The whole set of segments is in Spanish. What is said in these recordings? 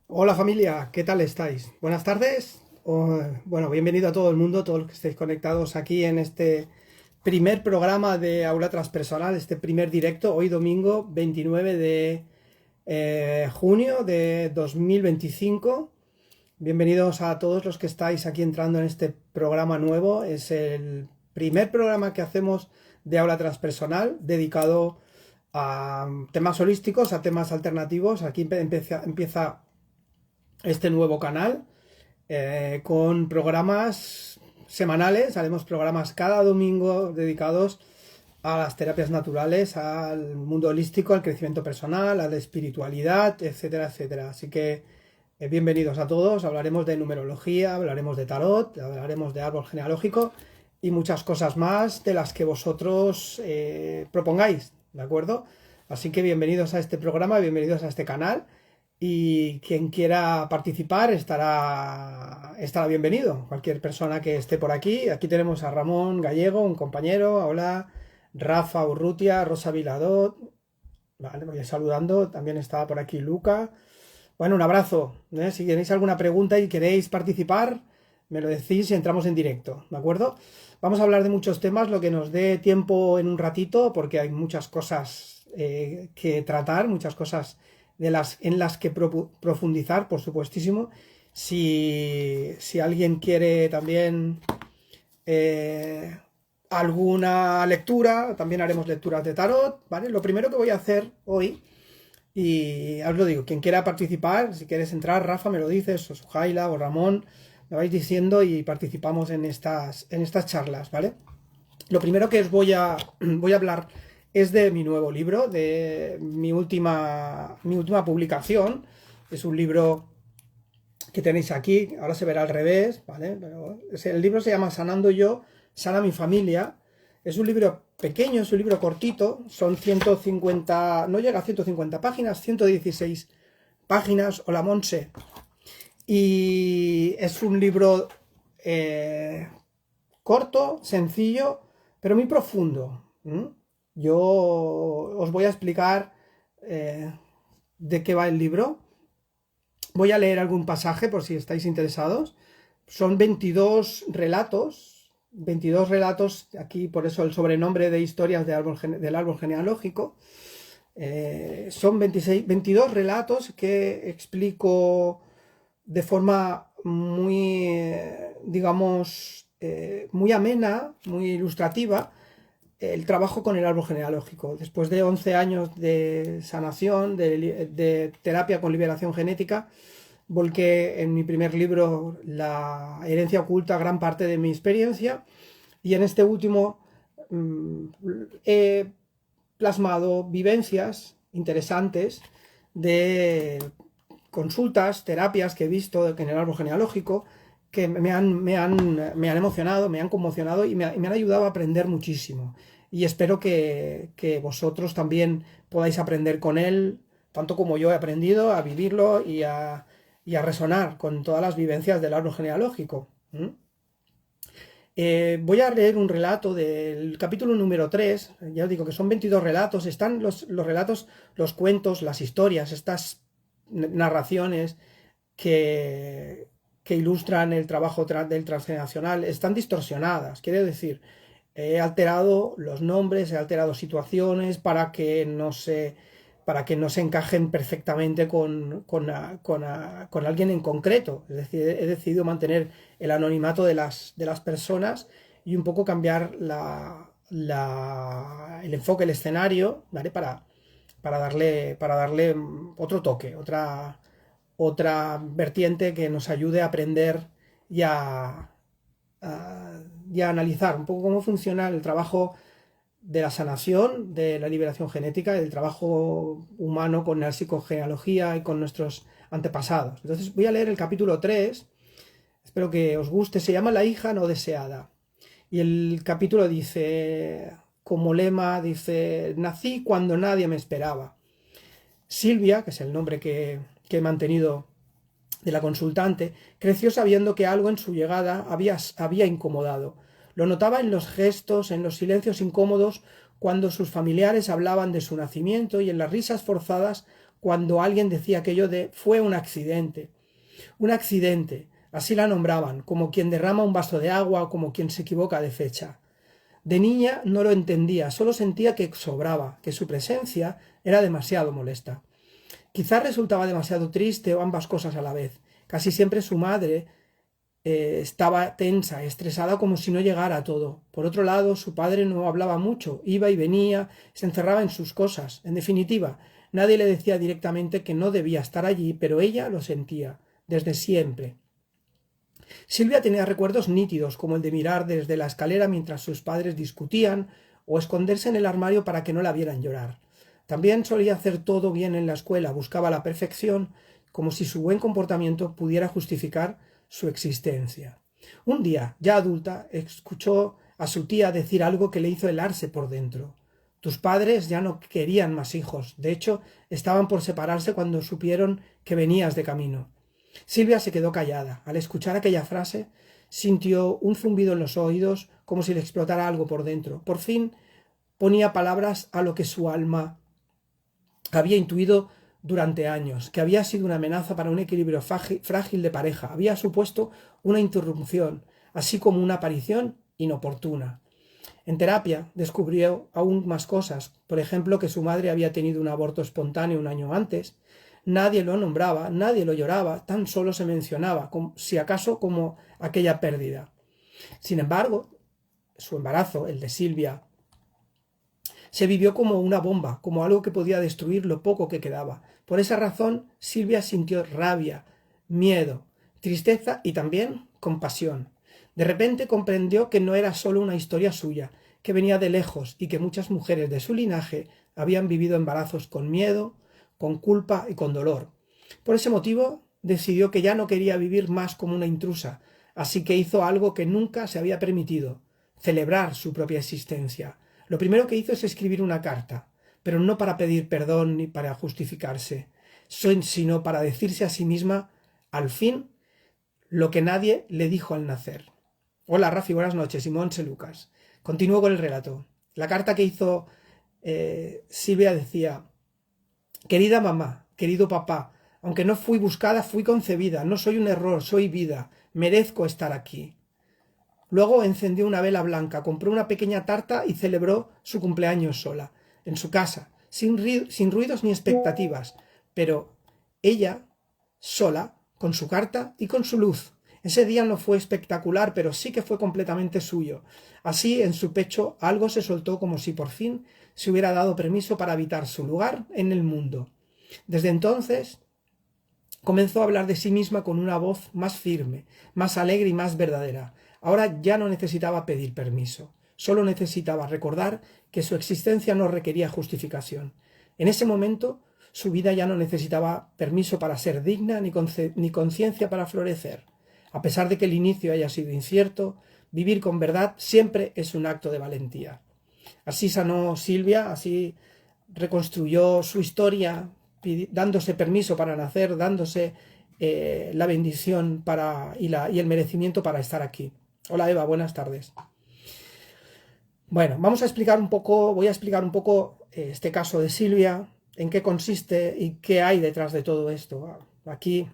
Hola familia, ¿qué tal estáis? Buenas tardes. Bueno, bienvenido a todo el mundo, todos los que estéis conectados aquí en este primer programa de Aula Transpersonal, este primer directo, hoy domingo 29 de junio de 2025. Bienvenidos a todos los que estáis aquí entrando en este programa nuevo. Es el primer programa que hacemos de Aula Transpersonal dedicado a temas holísticos, a temas alternativos. Aquí empieza este nuevo canal con programas semanales. Haremos programas cada domingo dedicados a las terapias naturales, al mundo holístico, al crecimiento personal, a la espiritualidad, etcétera, etcétera. Así que bienvenidos a todos. Hablaremos de numerología, hablaremos de tarot, hablaremos de árbol genealógico y muchas cosas más de las que vosotros propongáis, ¿de acuerdo? Así que bienvenidos a este programa, bienvenidos a este canal. Y quien quiera participar estará bienvenido. Cualquier persona que esté por aquí. Aquí tenemos a Ramón Gallego, un compañero. Hola, Rafa Urrutia, Rosa Viladot. Vale, voy saludando. También está por aquí Luca. Bueno, un abrazo. Si tenéis alguna pregunta y queréis participar, me lo decís y entramos en directo, ¿de acuerdo? Vamos a hablar de muchos temas, lo que nos dé tiempo en un ratito, porque hay muchas cosas que tratar, muchas cosas en las que profundizar, por supuestísimo. Si alguien quiere también eh, alguna lectura, también haremos lecturas de tarot, ¿vale? Lo primero que voy a hacer hoy, y os lo digo, quien quiera participar, si quieres entrar, Rafa, me lo dices, o Sujaila, o Ramón, me vais diciendo y participamos en estas charlas, ¿vale? Lo primero que os voy a hablar es de mi nuevo libro, de mi última publicación. Es un libro que tenéis aquí, ahora se verá al revés, ¿vale? Pero el libro se llama Sanando Yo, Sana Mi Familia. Es un libro pequeño, es un libro cortito, son 150, no llega a 150 páginas, 116 páginas, hola Monse. Y es un libro corto, sencillo, pero muy profundo. Yo os voy a explicar de qué va el libro. Voy a leer algún pasaje por si estáis interesados. Son 22 relatos, aquí por eso el sobrenombre de historias del árbol genealógico. Son 22 relatos que explico de forma muy, digamos, muy amena, muy ilustrativa, el trabajo con el árbol genealógico. Después de 11 años de sanación, de terapia con liberación genética, volqué en mi primer libro La herencia oculta gran parte de mi experiencia, y en este último he plasmado vivencias interesantes de consultas, terapias que he visto en el árbol genealógico, que me han emocionado, me han conmocionado y me han ayudado a aprender muchísimo. Y espero que vosotros también podáis aprender con él, tanto como yo he aprendido a vivirlo y a resonar con todas las vivencias del árbol genealógico. Voy a leer un relato del capítulo número 3. Ya os digo que son 22 relatos, están los relatos, los cuentos, las historias, estas narraciones que ilustran el trabajo del transgeneracional, están distorsionadas. Quiere decir, he alterado los nombres, he alterado situaciones para que no se encajen perfectamente con alguien en concreto. Es decir, he decidido mantener el anonimato de las personas y un poco cambiar el enfoque, el escenario, ¿vale? Para darle otro toque, otra vertiente que nos ayude a aprender y a analizar un poco cómo funciona el trabajo de la sanación, de la liberación genética, del trabajo humano con la psicogenealogía y con nuestros antepasados. Entonces voy a leer el capítulo 3, espero que os guste, se llama La hija no deseada. Y el capítulo dice, como lema, dice, nací cuando nadie me esperaba. Silvia, que es el nombre que he mantenido de la consultante, creció sabiendo que algo en su llegada había incomodado. Lo notaba en los gestos, en los silencios incómodos, cuando sus familiares hablaban de su nacimiento y en las risas forzadas cuando alguien decía aquello de fue un accidente. Un accidente, así la nombraban, como quien derrama un vaso de agua o como quien se equivoca de fecha. De niña no lo entendía, solo sentía que sobraba, que su presencia era demasiado molesta. Quizás resultaba demasiado triste o ambas cosas a la vez. Casi siempre su madre estaba tensa, estresada, como si no llegara a todo. Por otro lado, su padre no hablaba mucho, iba y venía, se encerraba en sus cosas. En definitiva, nadie le decía directamente que no debía estar allí, pero ella lo sentía, desde siempre. Silvia tenía recuerdos nítidos, como el de mirar desde la escalera mientras sus padres discutían, o esconderse en el armario para que no la vieran llorar. También solía hacer todo bien en la escuela, buscaba la perfección, como si su buen comportamiento pudiera justificar su existencia. Un día, ya adulta, escuchó a su tía decir algo que le hizo helarse por dentro. Tus padres ya no querían más hijos, de hecho, estaban por separarse cuando supieron que venías de camino. Silvia se quedó callada. Al escuchar aquella frase, sintió un zumbido en los oídos, como si le explotara algo por dentro. Por fin ponía palabras a lo que su alma había intuido durante años, que había sido una amenaza para un equilibrio frágil de pareja, había supuesto una interrupción, así como una aparición inoportuna. En terapia descubrió aún más cosas, por ejemplo que su madre había tenido un aborto espontáneo un año antes. Nadie lo nombraba, nadie lo lloraba, tan solo se mencionaba, si acaso como aquella pérdida. Sin embargo, su embarazo, el de Silvia, se vivió como una bomba, como algo que podía destruir lo poco que quedaba. Por esa razón, Silvia sintió rabia, miedo, tristeza y también compasión. De repente comprendió que no era solo una historia suya, que venía de lejos y que muchas mujeres de su linaje habían vivido embarazos con miedo, con culpa y con dolor. Por ese motivo, decidió que ya no quería vivir más como una intrusa, así que hizo algo que nunca se había permitido: celebrar su propia existencia. Lo primero que hizo es escribir una carta, pero no para pedir perdón ni para justificarse, sino para decirse a sí misma, al fin, lo que nadie le dijo al nacer. Hola Rafi, buenas noches, y Montse Lucas. Continúo con el relato. La carta que hizo Silvia decía: querida mamá, querido papá, aunque no fui buscada, fui concebida, no soy un error, soy vida, merezco estar aquí. Luego encendió una vela blanca, compró una pequeña tarta y celebró su cumpleaños sola, en su casa, sin ruidos ni expectativas, pero ella, sola, con su carta y con su luz. Ese día no fue espectacular, pero sí que fue completamente suyo. Así, en su pecho, algo se soltó como si por fin se hubiera dado permiso para habitar su lugar en el mundo. Desde entonces, comenzó a hablar de sí misma con una voz más firme, más alegre y más verdadera. Ahora ya no necesitaba pedir permiso, solo necesitaba recordar que su existencia no requería justificación. En ese momento, su vida ya no necesitaba permiso para ser digna ni conciencia para florecer. A pesar de que el inicio haya sido incierto, vivir con verdad siempre es un acto de valentía. Así sanó Silvia, así reconstruyó su historia, dándose permiso para nacer, dándose la bendición y el merecimiento para estar aquí. Hola Eva, buenas tardes. Bueno, voy a explicar un poco este caso de Silvia, en qué consiste y qué hay detrás de todo esto. Aquí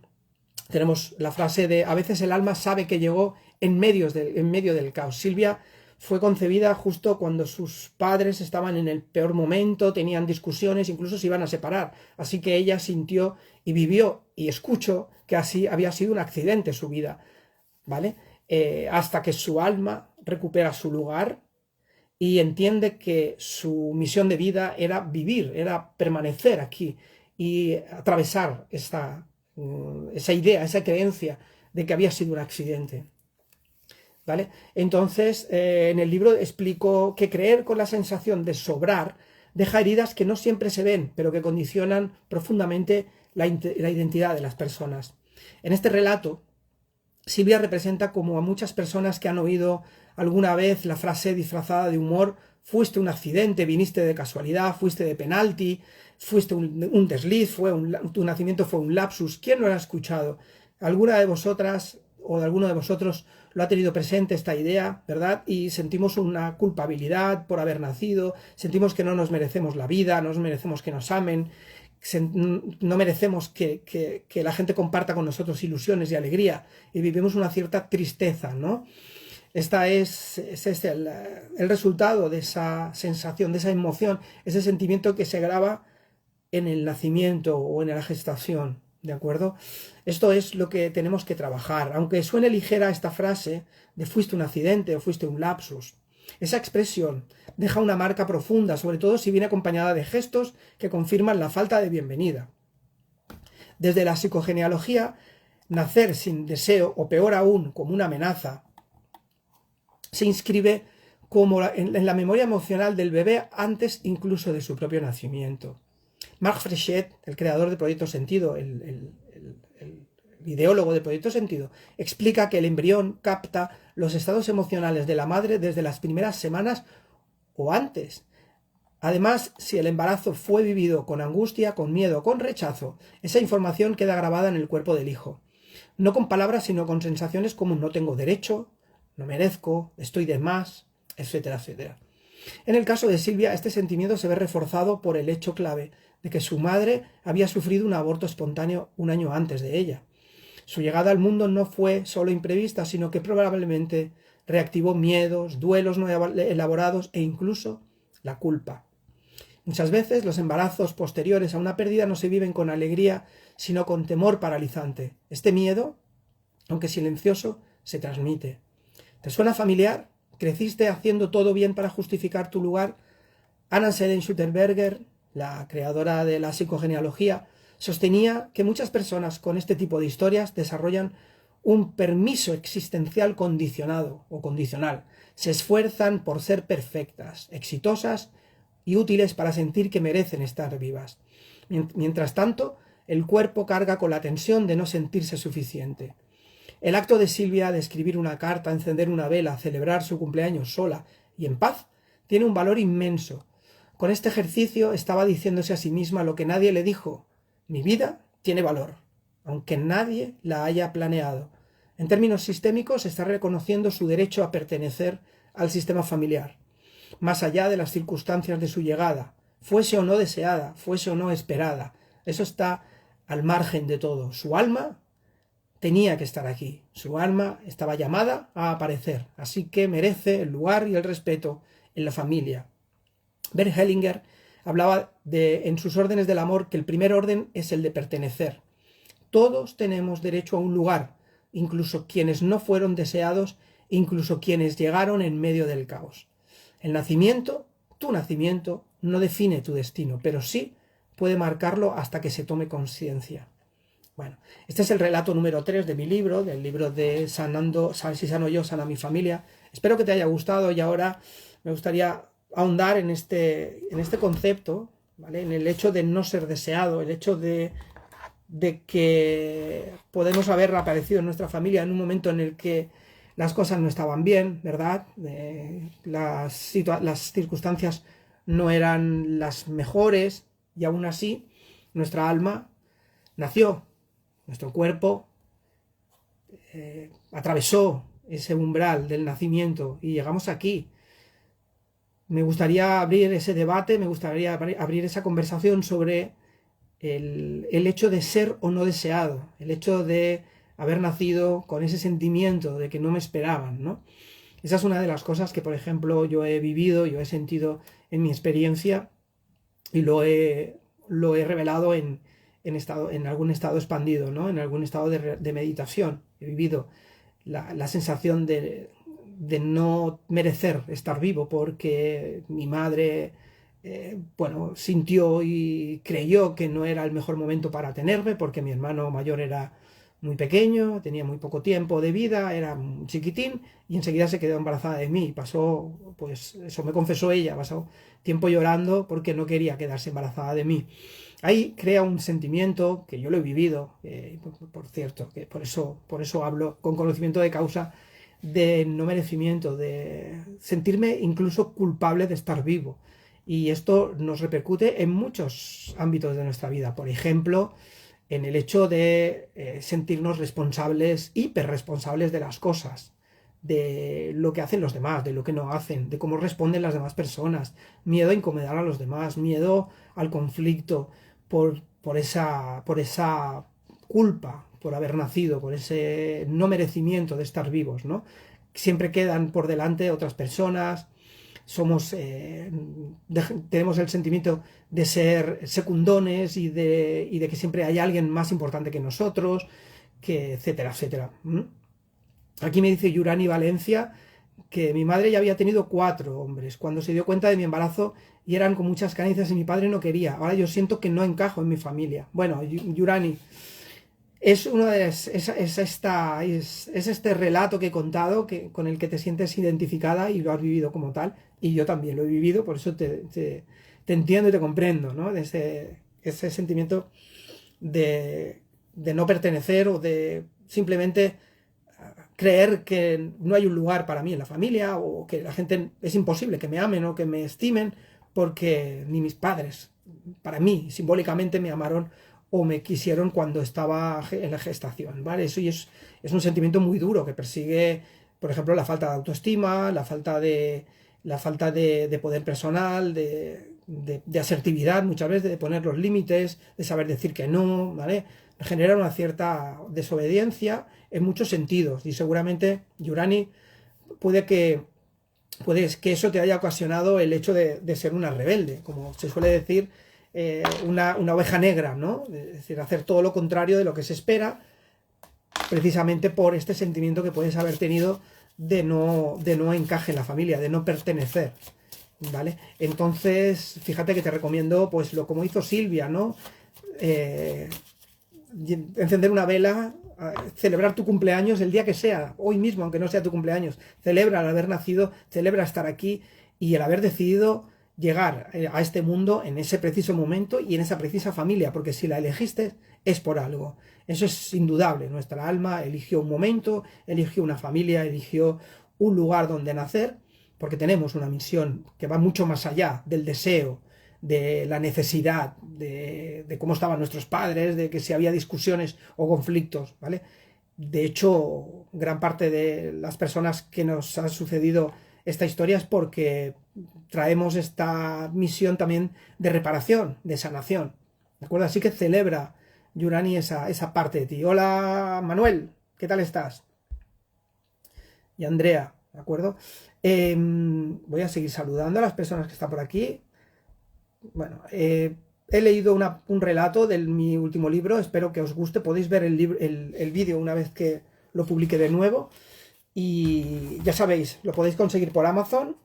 tenemos la frase de: a veces el alma sabe que llegó en medio del caos. Silvia fue concebida justo cuando sus padres estaban en el peor momento, tenían discusiones, incluso se iban a separar. Así que ella sintió y vivió y escuchó que así había sido un accidente su vida, ¿vale? Hasta que su alma recupera su lugar y entiende que su misión de vida era vivir, era permanecer aquí y atravesar esa idea, esa creencia de que había sido un accidente. ¿Vale? Entonces, en el libro explico que creer con la sensación de sobrar deja heridas que no siempre se ven, pero que condicionan profundamente la identidad de las personas. En este relato, Silvia representa como a muchas personas que han oído alguna vez la frase disfrazada de humor: fuiste un accidente, viniste de casualidad, fuiste de penalti, fuiste un desliz, tu nacimiento fue un lapsus. ¿Quién no lo ha escuchado? ¿Alguna de vosotras o de alguno de vosotros lo ha tenido presente esta idea, verdad? Y sentimos una culpabilidad por haber nacido, sentimos que no nos merecemos la vida, no nos merecemos que nos amen, no merecemos que la gente comparta con nosotros ilusiones y alegría, y vivimos una cierta tristeza, ¿no? Este es el resultado de esa sensación, de esa emoción, ese sentimiento que se graba en el nacimiento o en la gestación, ¿de acuerdo? Esto es lo que tenemos que trabajar. Aunque suene ligera esta frase de fuiste un accidente o fuiste un lapsus, esa expresión deja una marca profunda, sobre todo si viene acompañada de gestos que confirman la falta de bienvenida. Desde la psicogenealogía, nacer sin deseo, o peor aún, como una amenaza, se inscribe como en la memoria emocional del bebé antes incluso de su propio nacimiento. Marc Fréchet, el creador de Proyecto Sentido, el ideólogo de Proyecto Sentido, explica que el embrión capta los estados emocionales de la madre desde las primeras semanas o antes. Además, si el embarazo fue vivido con angustia, con miedo, con rechazo, esa información queda grabada en el cuerpo del hijo. No con palabras, sino con sensaciones como no tengo derecho, no merezco, estoy de más, etcétera, etcétera. En el caso de Silvia, este sentimiento se ve reforzado por el hecho clave de que su madre había sufrido un aborto espontáneo un año antes de ella. Su llegada al mundo no fue solo imprevista, sino que probablemente reactivó miedos, duelos no elaborados e incluso la culpa. Muchas veces los embarazos posteriores a una pérdida no se viven con alegría, sino con temor paralizante. Este miedo, aunque silencioso, se transmite. ¿Te suena familiar? ¿Creciste haciendo todo bien para justificar tu lugar? Anna Schuterberger, la creadora de la psicogenealogía, sostenía que muchas personas con este tipo de historias desarrollan un permiso existencial condicionado o condicional. Se esfuerzan por ser perfectas, exitosas y útiles para sentir que merecen estar vivas. Mientras tanto, el cuerpo carga con la tensión de no sentirse suficiente. El acto de Silvia de escribir una carta, encender una vela, celebrar su cumpleaños sola y en paz, tiene un valor inmenso. Con este ejercicio estaba diciéndose a sí misma lo que nadie le dijo: mi vida tiene valor, aunque nadie la haya planeado. En términos sistémicos, está reconociendo su derecho a pertenecer al sistema familiar, más allá de las circunstancias de su llegada, fuese o no deseada, fuese o no esperada. Eso está al margen de todo. Su alma tenía que estar aquí, su alma estaba llamada a aparecer, así que merece el lugar y el respeto en la familia. Bert Hellinger hablaba en sus órdenes del amor que el primer orden es el de pertenecer. Todos tenemos derecho a un lugar, incluso quienes no fueron deseados, incluso quienes llegaron en medio del caos. El nacimiento, tu nacimiento, no define tu destino, pero sí puede marcarlo hasta que se tome conciencia. Bueno, este es el relato número 3 de mi libro, del libro de Si sano yo, sana mi familia. Espero que te haya gustado y ahora me gustaría ahondar en este concepto, ¿vale? En el hecho de no ser deseado, el hecho de que podemos haber aparecido en nuestra familia en un momento en el que las cosas no estaban bien, ¿verdad? Las circunstancias no eran las mejores y aún así nuestra alma nació, nuestro cuerpo atravesó ese umbral del nacimiento y llegamos aquí. Me gustaría abrir ese debate, me gustaría abrir esa conversación sobre el hecho de ser o no deseado, el hecho de haber nacido con ese sentimiento de que no me esperaban, ¿no? Esa es una de las cosas que, por ejemplo, yo he vivido, yo he sentido en mi experiencia y lo he revelado en algún estado expandido, ¿no? En algún estado de meditación. He vivido la sensación de no merecer estar vivo porque mi madre sintió y creyó que no era el mejor momento para tenerme porque mi hermano mayor era muy pequeño, tenía muy poco tiempo de vida, era un chiquitín y enseguida se quedó embarazada de mí. Pasó, pues eso me confesó ella, pasó tiempo llorando porque no quería quedarse embarazada de mí. Ahí crea un sentimiento que yo lo he vivido, por cierto, que por eso hablo con conocimiento de causa, de no merecimiento, de sentirme incluso culpable de estar vivo. Y esto nos repercute en muchos ámbitos de nuestra vida. Por ejemplo, en el hecho de sentirnos responsables, hiperresponsables de las cosas, de lo que hacen los demás, de lo que no hacen, de cómo responden las demás personas, miedo a incomodar a los demás, miedo al conflicto, por por esa culpa por haber nacido, por ese no merecimiento de estar vivos, ¿no? Siempre quedan por delante otras personas, tenemos el sentimiento de ser secundones y de que siempre hay alguien más importante que nosotros, que etcétera, etcétera. Aquí me dice Yurani Valencia que mi madre ya había tenido 4 hombres cuando se dio cuenta de mi embarazo y eran con muchas carencias y mi padre no quería. Ahora yo siento que no encajo en mi familia. Bueno, Yurani, es este relato que he contado con el que te sientes identificada y lo has vivido como tal, y yo también lo he vivido, por eso te entiendo y te comprendo, ¿no? De ese sentimiento de no pertenecer o de simplemente creer que no hay un lugar para mí en la familia o que la gente es imposible que me amen o que me estimen porque ni mis padres, para mí, simbólicamente me amaron o me quisieron cuando estaba en la gestación, ¿vale? Eso es un sentimiento muy duro que persigue, por ejemplo, la falta de autoestima, la falta de poder personal, de asertividad muchas veces, de poner los límites, de saber decir que no, ¿vale? Genera una cierta desobediencia en muchos sentidos y seguramente, Yurani, puede que eso te haya ocasionado el hecho de ser una rebelde, como se suele decir, una oveja negra, ¿no? Es decir, hacer todo lo contrario de lo que se espera, precisamente por este sentimiento que puedes haber tenido de no encaje en la familia, de no pertenecer, ¿vale? Entonces, fíjate que te recomiendo, pues, como hizo Silvia, ¿no? Encender una vela, celebrar tu cumpleaños el día que sea, hoy mismo, aunque no sea tu cumpleaños, celebra el haber nacido, celebra estar aquí y el haber decidido llegar a este mundo en ese preciso momento y en esa precisa familia, porque si la elegiste es por algo. Eso es indudable. Nuestra alma eligió un momento, eligió una familia, eligió un lugar donde nacer, porque tenemos una misión que va mucho más allá del deseo, de la necesidad, de cómo estaban nuestros padres, de que si había discusiones o conflictos, ¿vale? De hecho, gran parte de las personas que nos han sucedido esta historia es porque traemos esta misión también de reparación, de sanación, ¿de acuerdo? Así que celebra, Yurani, esa parte de ti. Hola, Manuel, ¿qué tal estás? Y Andrea, ¿de acuerdo? Voy a seguir saludando a las personas que están por aquí. Bueno, he leído un relato de mi último libro, espero que os guste, podéis ver el vídeo una vez que lo publique de nuevo. Y ya sabéis, lo podéis conseguir por Amazon.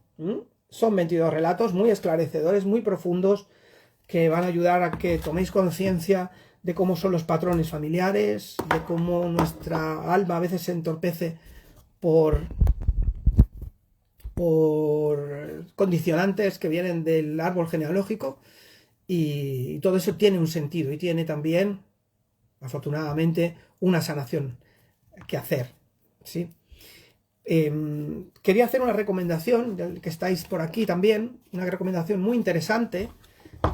Son 22 relatos muy esclarecedores, muy profundos, que van a ayudar a que toméis conciencia de cómo son los patrones familiares, de cómo nuestra alma a veces se entorpece por condicionantes que vienen del árbol genealógico, y todo eso tiene un sentido y tiene también, afortunadamente, una sanación que hacer, ¿sí? Quería hacer una recomendación, ya que estáis por aquí también, una recomendación muy interesante,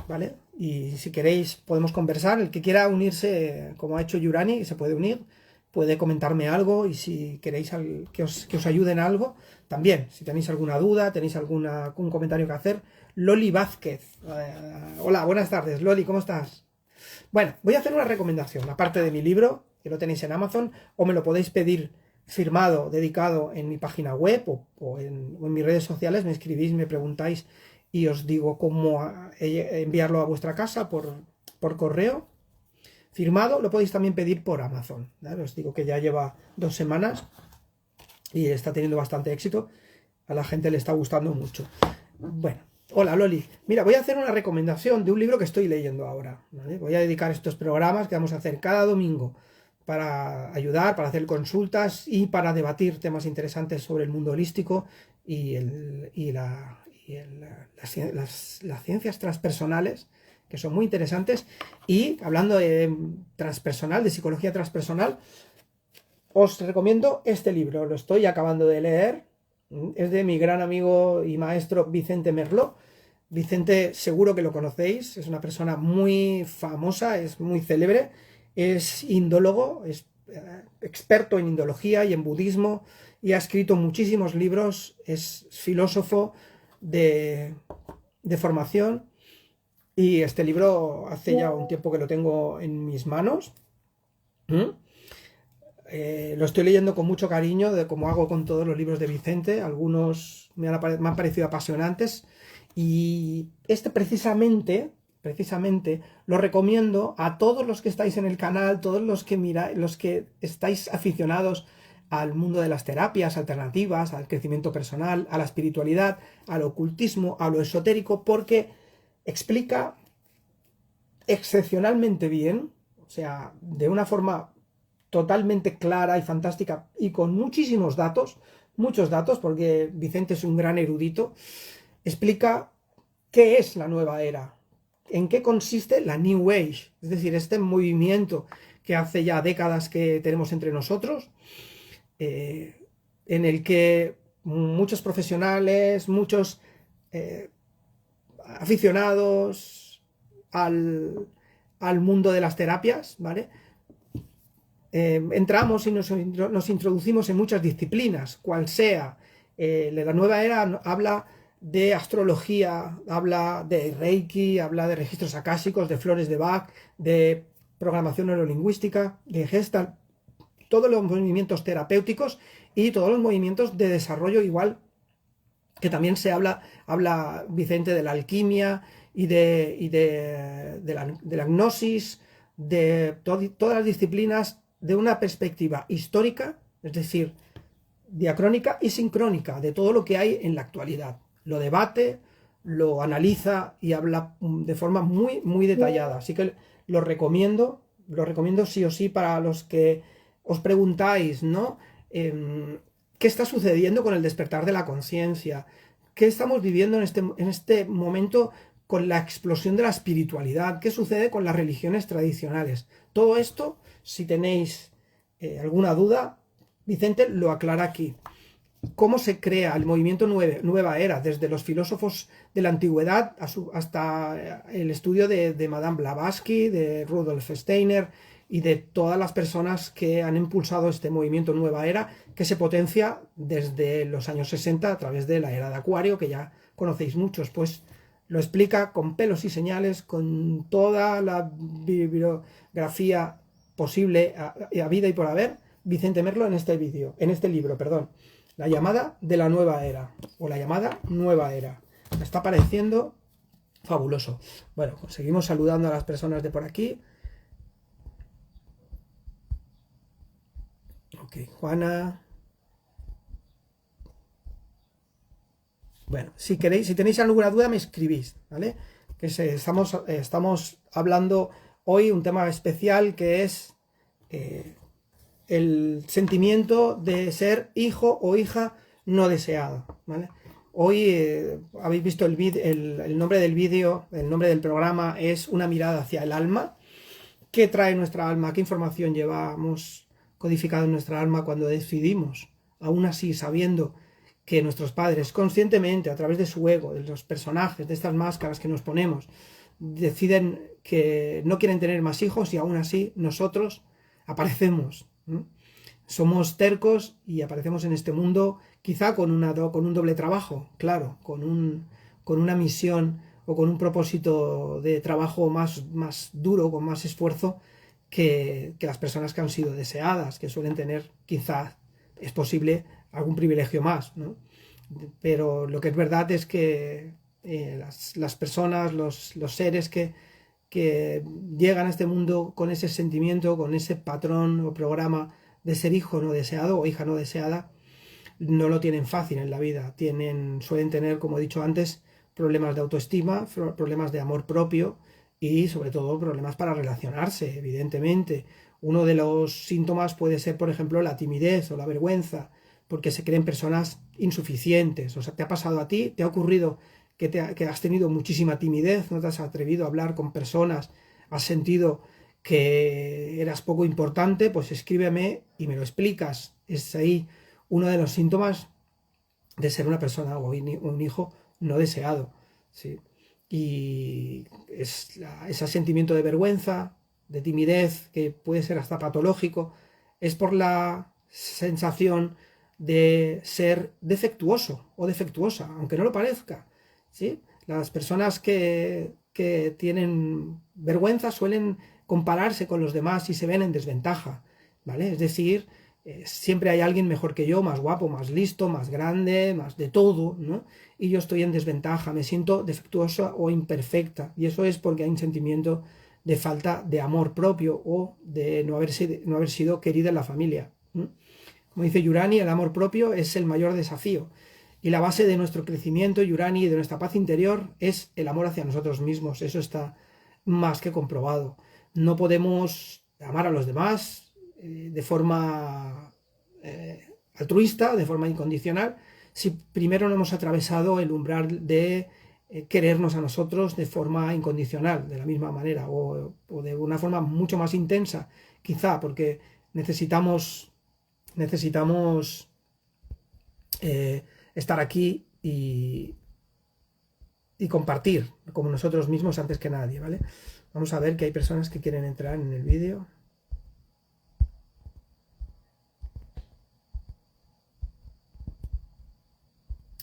¿vale? Y si queréis podemos conversar, el que quiera unirse, como ha hecho Yurani, se puede unir, puede comentarme algo, y si queréis que os ayude en algo, también, si tenéis alguna duda, tenéis algún comentario que hacer. Loli Vázquez, hola, buenas tardes, Loli, ¿cómo estás? Bueno, voy a hacer una recomendación, aparte de mi libro, que lo tenéis en Amazon, o me lo podéis pedir firmado, dedicado en mi página web o en mis redes sociales, me escribís, me preguntáis y os digo cómo enviarlo a vuestra casa por correo. Firmado, lo podéis también pedir por Amazon, ¿vale? Os digo que ya lleva 2 semanas y está teniendo bastante éxito, a la gente le está gustando mucho. Bueno, hola Loli, mira, voy a hacer una recomendación de un libro que estoy leyendo ahora, ¿vale? Voy a dedicar estos programas que vamos a hacer cada domingo para ayudar, para hacer consultas y para debatir temas interesantes sobre el mundo holístico y las ciencias transpersonales, que son muy interesantes. Y hablando de transpersonal, de psicología transpersonal, os recomiendo este libro, lo estoy acabando de leer, es de mi gran amigo y maestro Vicente Merlo. Vicente, seguro que lo conocéis, es una persona muy famosa, es muy célebre, es indólogo, es experto en indología y en budismo, y ha escrito muchísimos libros, es filósofo de formación, Y este libro hace ya un tiempo que lo tengo en mis manos. ¿Mm? Lo estoy leyendo con mucho cariño, de como hago con todos los libros de Vicente. Algunos me han parecido apasionantes. Y este precisamente, lo recomiendo a todos los que estáis en el canal, todos los que los que estáis aficionados al mundo de las terapias alternativas, al crecimiento personal, a la espiritualidad, al ocultismo, a lo esotérico, porque explica excepcionalmente bien, o sea, de una forma totalmente clara y fantástica y con muchos datos, porque Vicente es un gran erudito, explica qué es la nueva era, en qué consiste la New Age, es decir, este movimiento que hace ya décadas que tenemos entre nosotros, en el que muchos profesionales, muchos eh, aficionados al mundo de las terapias, ¿vale? Entramos y nos introducimos en muchas disciplinas, cual sea. La nueva era habla de astrología, habla de Reiki, habla de registros akáshicos, de flores de Bach, de programación neurolingüística, de Gestalt, todos los movimientos terapéuticos y todos los movimientos de desarrollo, igual que también habla Vicente de la alquimia de la gnosis, de todas las disciplinas de una perspectiva histórica, es decir, diacrónica y sincrónica, de todo lo que hay en la actualidad. Lo debate, lo analiza y habla de forma muy, muy detallada. Así que lo recomiendo sí o sí para los que os preguntáis, ¿no? ¿Qué está sucediendo con el despertar de la conciencia? ¿Qué estamos viviendo en este momento con la explosión de la espiritualidad? ¿Qué sucede con las religiones tradicionales? Todo esto, si tenéis alguna duda, Vicente lo aclara aquí. ¿Cómo se crea el movimiento Nueva Era? Desde los filósofos de la antigüedad hasta el estudio de Madame Blavatsky, de Rudolf Steiner y de todas las personas que han impulsado este movimiento Nueva Era, que se potencia desde los años 60 a través de la era de Acuario, que ya conocéis muchos. Pues lo explica con pelos y señales, con toda la bibliografía posible a vida y por haber, Vicente Merlo en este vídeo, en este libro, perdón. La llamada de la nueva era, o la llamada nueva era. Me está pareciendo fabuloso. Bueno, pues seguimos saludando a las personas de por aquí. Ok, Juana. Bueno, si tenéis alguna duda, me escribís, ¿vale? Estamos hablando hoy un tema especial que es el sentimiento de ser hijo o hija no deseado, ¿vale? Hoy habéis visto el nombre del vídeo, el nombre del programa es Una mirada hacia el alma. ¿Qué trae nuestra alma? ¿Qué información llevamos codificada en nuestra alma cuando decidimos, aún así sabiendo que nuestros padres conscientemente, a través de su ego, de los personajes, de estas máscaras que nos ponemos, deciden que no quieren tener más hijos y aún así nosotros aparecemos? Somos tercos y aparecemos en este mundo quizá con un doble trabajo, claro, con una misión o con un propósito de trabajo más duro, con más esfuerzo que las personas que han sido deseadas, que suelen tener quizá, es posible, algún privilegio más, ¿no? Pero lo que es verdad es que las personas, los seres que llegan a este mundo con ese sentimiento, con ese patrón o programa de ser hijo no deseado o hija no deseada, no lo tienen fácil en la vida. Suelen tener, como he dicho antes, problemas de autoestima, problemas de amor propio y sobre todo problemas para relacionarse, evidentemente. Uno de los síntomas puede ser, por ejemplo, la timidez o la vergüenza, porque se creen personas insuficientes. O sea, ¿te ha pasado a ti? ¿Te ha ocurrido que has tenido muchísima timidez? ¿No te has atrevido a hablar con personas? ¿Has sentido que eras poco importante? Pues escríbeme y me lo explicas. Es ahí uno de los síntomas de ser una persona o un hijo no deseado, ¿sí? Y ese sentimiento de vergüenza, de timidez, que puede ser hasta patológico, es por la sensación de ser defectuoso o defectuosa, aunque no lo parezca, ¿sí? Las personas que que tienen vergüenza suelen compararse con los demás y se ven en desventaja, ¿vale? Es decir, siempre hay alguien mejor que yo, más guapo, más listo, más grande, más de todo, ¿no? Y yo estoy en desventaja, me siento defectuosa o imperfecta. Y eso es porque hay un sentimiento de falta de amor propio o de no haber sido querida en la familia. Como dice Yurani, el amor propio es el mayor desafío. Y la base de nuestro crecimiento, Yurani, y de nuestra paz interior es el amor hacia nosotros mismos. Eso está más que comprobado. No podemos amar a los demás de forma altruista, de forma incondicional, si primero no hemos atravesado el umbral de querernos a nosotros de forma incondicional, de la misma manera, o de una forma mucho más intensa, quizá, porque necesitamos estar aquí y compartir como nosotros mismos antes que nadie, ¿vale? Vamos a ver que hay personas que quieren entrar en el vídeo.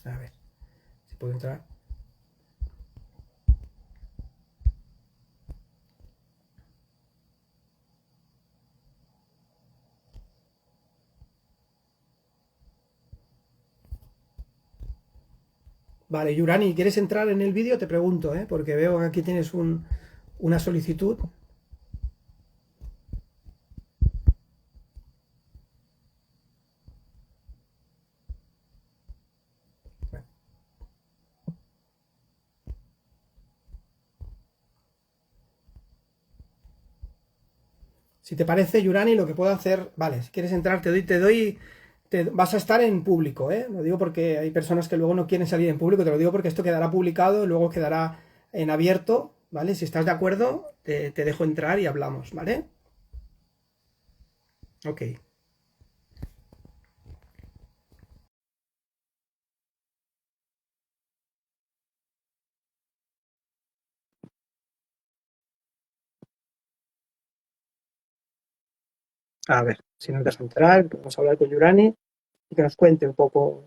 A ver si puedo entrar. Vale, Yurani, ¿quieres entrar en el vídeo? Te pregunto, porque veo que aquí tienes una solicitud. Bueno. Si te parece, Yurani, lo que puedo hacer, vale, si quieres entrar, vas a estar en público, ¿eh? Lo digo porque hay personas que luego no quieren salir en público, te lo digo porque esto quedará publicado, luego quedará en abierto, ¿vale? Si estás de acuerdo, te dejo entrar y hablamos, ¿vale? Ok. A ver, si nos dejas entrar, vamos a hablar con Yurani y que nos cuente un poco.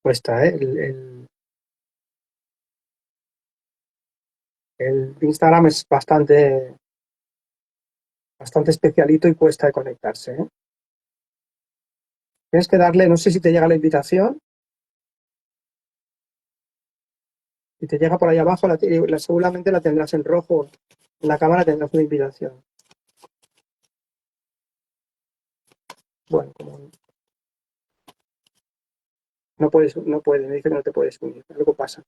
Cuesta, ¿eh? El Instagram es bastante especialito y cuesta de conectarse, ¿eh? Tienes que darle, no sé si te llega la invitación, si te llega por ahí abajo, seguramente la tendrás en rojo, en la cámara tendrás una invitación. Bueno, como no puede, me dice que no te puedes unir, algo pasa.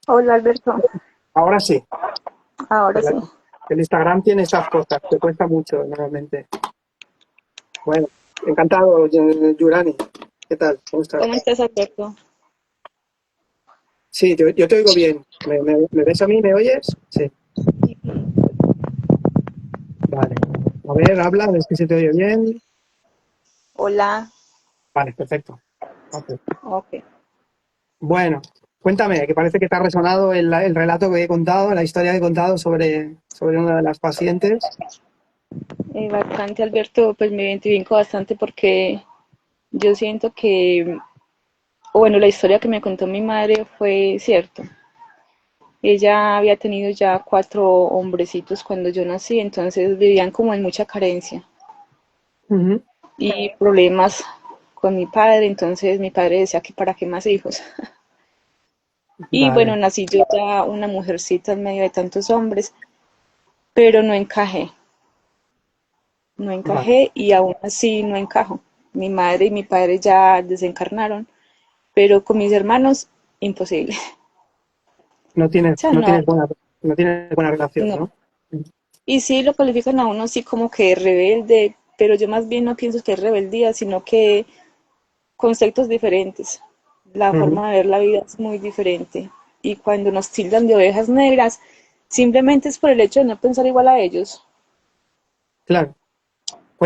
Hola Alberto, Ahora sí, ahora sí. el Instagram tiene esas cosas, te cuesta mucho normalmente. Bueno, encantado, Yurani. ¿Qué tal? ¿Cómo estás? ¿Cómo estás, Alberto? Sí, yo te oigo bien. ¿Me ves a mí? ¿Me oyes? Sí, vale. A ver, habla, a ver si se te oye bien. Hola, Vale, perfecto. Ok. ok. Bueno, cuéntame, que parece que te ha resonado el relato que he contado, la historia que he contado sobre una de las pacientes. Bastante, Alberto, pues me identifico bastante porque yo siento que, o bueno, la historia que me contó mi madre fue cierto. Ella había tenido ya 4 hombrecitos cuando yo nací, entonces vivían como en mucha carencia Ujú. y problemas con mi padre, entonces mi padre decía que para qué más hijos. Y bueno, Vale, nací yo ya una mujercita en medio de tantos hombres, pero no vale. encajé y aún así no encajo. Mi madre y mi padre ya desencarnaron, pero con mis hermanos, imposible. No O tienes, sea, no no, tienes no tienes buena relación, no. ¿no? Y sí lo califican a uno así como que rebelde, pero yo más bien no pienso que es rebeldía, sino que conceptos diferentes. La Ujú. forma de ver la vida es muy diferente. Y cuando nos tildan de ovejas negras, Simplemente es por el hecho de no pensar igual a ellos. Claro.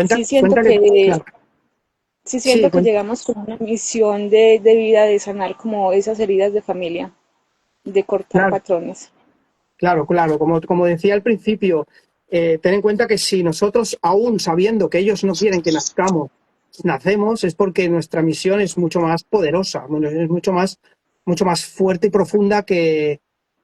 Sí siento Cuenta que, que, claro, sí sí, siento que llegamos con una misión de vida de sanar como esas heridas de familia, de cortar claro. patrones. Claro, claro, como decía al principio, ten en cuenta que si nosotros, aún sabiendo que ellos no quieren que nazcamos, nacemos, es porque nuestra misión es mucho más poderosa, bueno, es mucho más fuerte y profunda que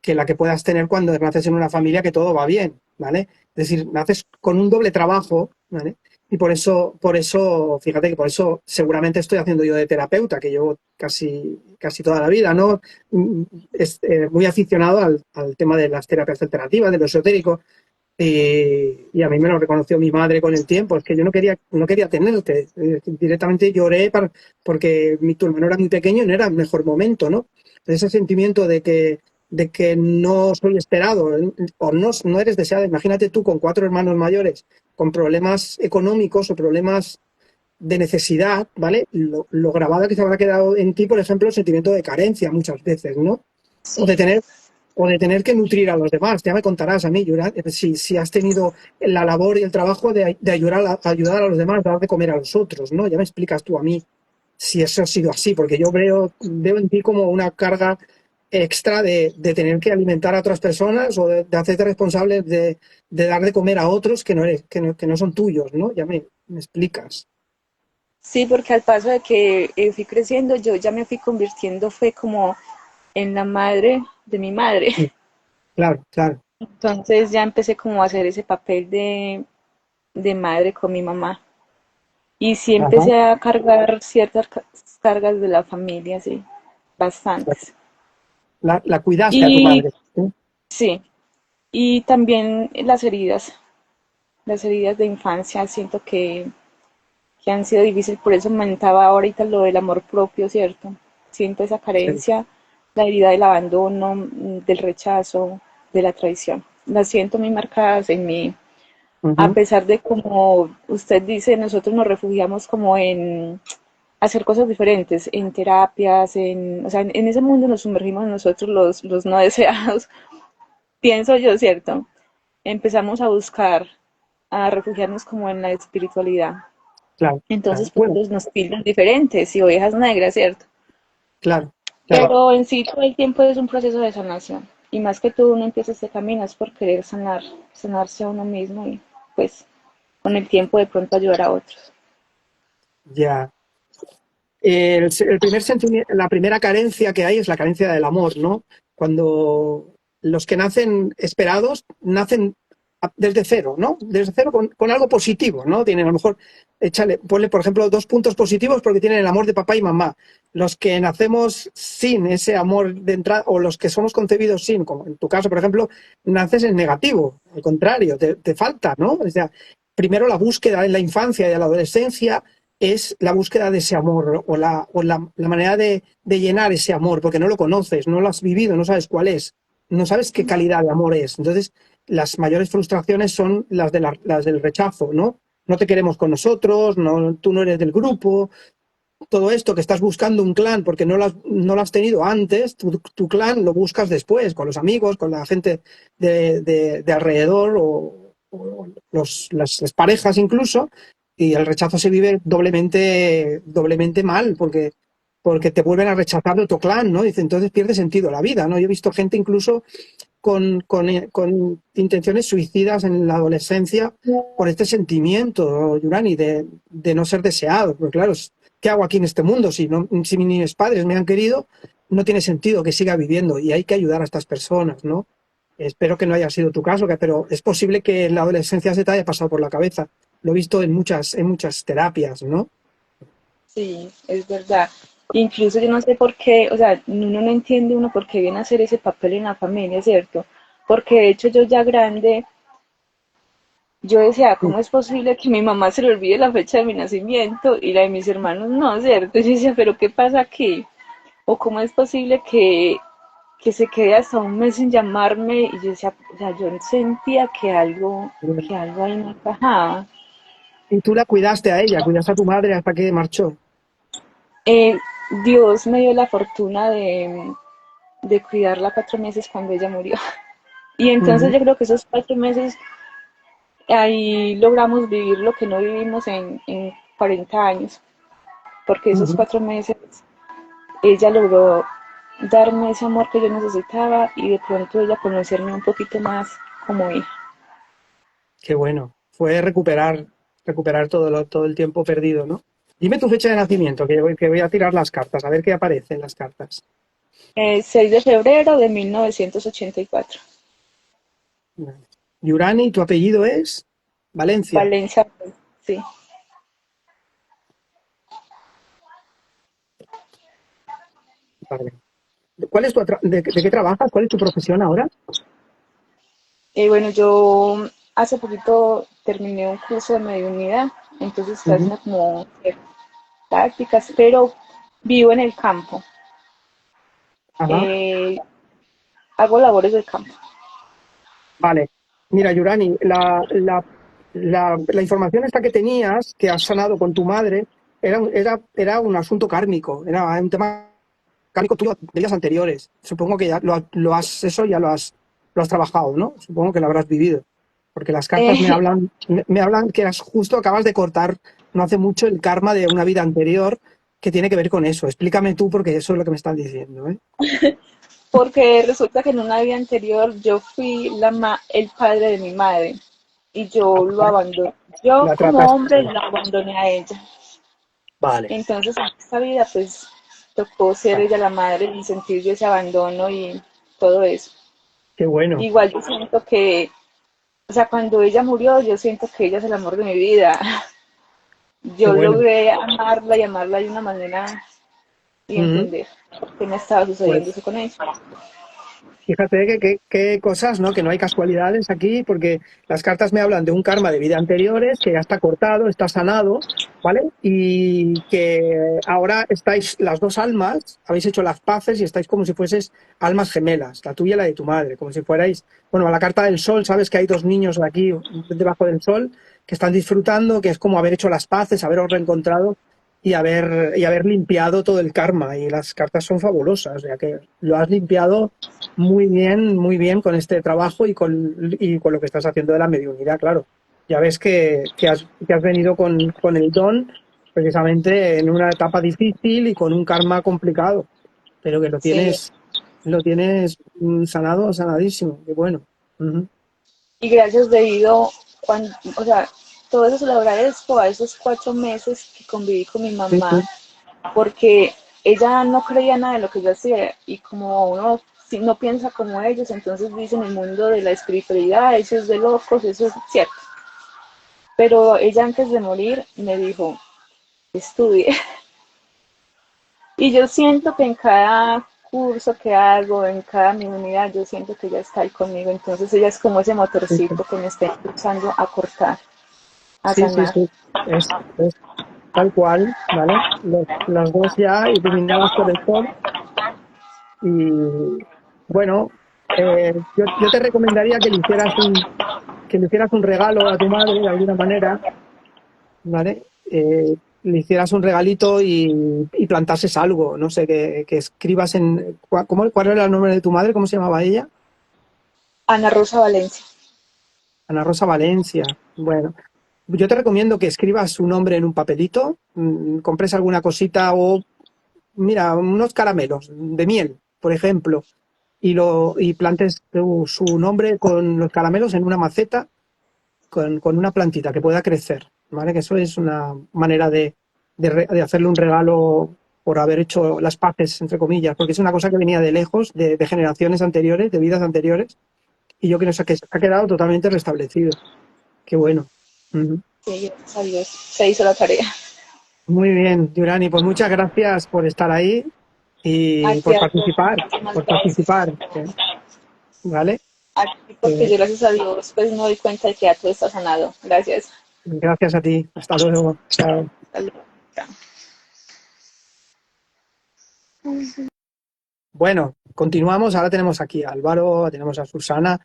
la que puedas tener cuando naces en una familia que todo va bien, ¿vale? Es decir, naces con un doble trabajo, ¿vale? Y fíjate que por eso seguramente estoy haciendo yo de terapeuta, que llevo casi toda la vida, ¿no? Es muy aficionado al tema de las terapias alternativas, de lo esotérico, y a mí me lo reconoció mi madre con el tiempo, es que yo no quería tenerte, directamente lloré porque tu hermano era muy pequeño y no era el mejor momento, ¿no? Ese sentimiento de que no soy esperado o no eres deseado, imagínate tú con 4 hermanos mayores, con problemas económicos o problemas de necesidad, ¿vale? Lo grabada que se habrá quedado en ti, por ejemplo, el sentimiento de carencia muchas veces, ¿no? O de Sí. tener, o de tener que nutrir a los demás. Ya me contarás a mí, Yura, si has tenido la labor y el trabajo de ayudar a los demás, dar de comer a los otros, ¿no? Ya me explicas tú a mí si eso ha sido así, porque yo veo en ti como una carga extra de tener que alimentar a otras personas o de hacerte responsable de dar de comer a otros que no son tuyos, ¿no? Ya me explicas. Sí, porque al paso de que fui creciendo, yo ya me fui convirtiendo, fue como en la madre de mi madre. Sí, claro, claro. Entonces ya empecé como a hacer ese papel de madre con mi mamá. Y sí Ajá. empecé a cargar ciertas cargas de la familia, sí, bastantes. La cuidaste a tu Y madre, ¿sí? sí, y también las heridas de infancia, siento que han sido difíciles, por eso comentaba ahorita lo del amor propio, ¿cierto? Siento esa Sí. carencia, la herida del abandono, del rechazo, de la traición. Las siento muy marcadas en mí, a Ujú. pesar de como usted dice, nosotros nos refugiamos como en hacer cosas diferentes, en terapias, o sea, en ese mundo nos sumergimos nosotros los no deseados, pienso yo, ¿cierto? Empezamos a buscar, a refugiarnos como en la espiritualidad. Claro, Entonces, claro. pues Bueno, nos tildan diferentes y ovejas negras, ¿cierto? claro, claro. Pero en sí todo el tiempo es un proceso de sanación. Y más que todo uno empieza este camino es por querer sanar, sanarse a uno mismo y pues con el tiempo de pronto ayudar a otros. Ya. La primera carencia que hay es la carencia del amor, ¿no? Cuando los que nacen esperados nacen desde cero, ¿no? Desde cero con algo positivo, ¿no? Tienen a lo mejor, ponle por ejemplo 2 puntos positivos porque tienen el amor de papá y mamá. Los que nacemos sin ese amor de entrada, o los que somos concebidos sin, como en tu caso, por ejemplo, naces en negativo, al contrario, te falta, ¿no? O sea, primero la búsqueda en la infancia y en la adolescencia es la búsqueda de ese amor la manera de llenar ese amor, porque no lo conoces, no lo has vivido, no sabes cuál es, no sabes qué calidad de amor es. Entonces, las mayores frustraciones son las del rechazo, ¿no? No te queremos con nosotros, no, tú no eres del grupo, todo esto que estás buscando un clan porque no lo has tenido antes, tu clan lo buscas después, con los amigos, con la gente de alrededor o las parejas incluso, y el rechazo se vive doblemente mal porque te vuelven a rechazar de tu clan, ¿no? Dice, entonces pierde sentido la vida, ¿no? Yo he visto gente incluso con intenciones suicidas en la adolescencia por este sentimiento, Yurani, de no ser deseado. Porque claro, ¿qué hago aquí en este mundo? Si mis padres me han querido, no tiene sentido que siga viviendo y hay que ayudar a estas personas, ¿no? Espero que no haya sido tu caso, pero es posible que en la adolescencia se te haya pasado por la cabeza. Lo he visto en muchas terapias, ¿no? Sí, es verdad. Incluso yo no sé por qué, o sea, uno no entiende uno por qué viene a hacer ese papel en la familia, ¿cierto? Porque de hecho yo ya grande, yo decía, Sí, ¿cómo es posible que mi mamá se le olvide la fecha de mi nacimiento y la de mis hermanos no, ¿cierto? Yo decía, ¿pero qué pasa aquí? ¿O cómo es posible que se quede hasta un mes sin llamarme? Y yo decía, o sea, yo sentía que algo ahí no encajaba. y tú la cuidaste a ella, cuidaste a tu madre hasta que marchó. Eh, Dios me dio la fortuna de cuidarla 4 meses cuando ella murió. Y entonces Ujú, yo creo que esos 4 meses ahí logramos vivir lo que no vivimos en 40 años, porque esos ujú. 4 meses ella logró darme ese amor que yo necesitaba y de pronto ella conocerme un poquito más como hija. Qué bueno. Fue recuperar todo el tiempo perdido, ¿no? Dime tu fecha de nacimiento, que voy a tirar las cartas, a ver qué aparece en las cartas. 6 de febrero de 1984. Yurani, ¿tu apellido es? Valencia. Valencia, sí. Vale. ¿De qué trabajas? ¿Cuál es tu profesión ahora? Bueno, yo hace poquito terminé un curso de mediunidad, entonces estoy Ujú. haciendo como prácticas, pero vivo en el campo. Ajá. Eh, hago labores del campo. Vale. Mira, Yurani, la información esta que tenías, que has sanado con tu madre, era un asunto kármico, era un tema kármico tuyo de días anteriores. Supongo que ya lo has trabajado, ¿no? Supongo que lo habrás vivido. Porque las cartas Eh, me hablan que justo acabas de cortar no hace mucho el karma de una vida anterior que tiene que ver con eso. Explícame tú, porque eso es lo que me están diciendo, ¿eh? porque resulta que en una vida anterior yo fui el padre de mi madre y yo lo abandoné. Yo La como tratas. hombre la abandoné a ella. Vale. Entonces en esta vida pues tocó ser Vale. ella la madre y sentir yo ese abandono y todo eso. Qué bueno, Igual yo siento que, o sea, cuando ella murió, yo siento que ella es el amor de mi vida. qué Yo bueno. logré amarla y amarla de una manera y Ujú. entender qué me estaba sucediendo Pues eso con ella. fíjate qué cosas, ¿no? Que no hay casualidades aquí, porque las cartas me hablan de un karma de vida anteriores que ya está cortado, está sanado, ¿vale? Y que ahora estáis las dos almas, habéis hecho las paces y estáis como si fueses almas gemelas, la tuya y la de tu madre, como si fuerais, bueno, a la carta del sol, sabes que hay dos niños aquí debajo del sol que están disfrutando, que es como haber hecho las paces, haberos reencontrado y haber limpiado todo el karma. Y las cartas son fabulosas, o sea que lo has limpiado muy bien con este trabajo y con lo que estás haciendo de la mediunidad, claro. Ya ves que has venido con el don precisamente en una etapa difícil y con un karma complicado, pero que Sí, lo tienes sanado, sanadísimo, qué bueno. Ujú. y gracias debido, o sea, todo eso se lo agradezco a esos 4 meses que conviví con mi Sí, mamá, sí, porque ella no creía nada de lo que yo hacía y como uno si no piensa como ellos, entonces dicen el mundo de la espiritualidad, eso es de locos, eso es cierto. Pero ella antes de morir me dijo, estudie. Y yo siento que en cada curso que hago, en cada mi unidad, yo siento que ella está ahí conmigo. Entonces ella es como ese sí, sí, motorcito que me está impulsando a cortar, a sí, sí, sanar. sí. Es tal cual, ¿vale? Las dos ya iluminadas por el sol. Y bueno, yo te recomendaría que le hicieras un regalo a tu madre de alguna manera, ¿vale? Le hicieras un regalito y plantases algo, no sé, que escribas en... ¿Cuál era el nombre de tu madre? ¿Cómo se llamaba ella? Ana Rosa Valencia. Ana Rosa Valencia. Bueno, yo te recomiendo que escribas su nombre en un papelito, compres alguna cosita o, mira, unos caramelos de miel, por ejemplo, y plantes su nombre con los caramelos en una maceta con una plantita que pueda crecer, ¿vale? Que eso es una manera de hacerle un regalo por haber hecho las paces, entre comillas, porque es una cosa que venía de lejos, de generaciones anteriores, de vidas anteriores, y yo creo que ha quedado totalmente restablecido. Qué bueno. Ujú. Sí, gracias a Dios. Se hizo la tarea. Muy bien, Durani, pues muchas gracias por estar ahí y Aquí, muchísimas por gracias. participar, ¿vale? Aquí, porque Eh, yo gracias a Dios, pues me doy cuenta de que ya todo está sanado. Gracias. gracias a ti. Hasta luego. Chao. Hasta luego. Chao. Bueno, continuamos. Ahora tenemos aquí a Álvaro, tenemos a Susana.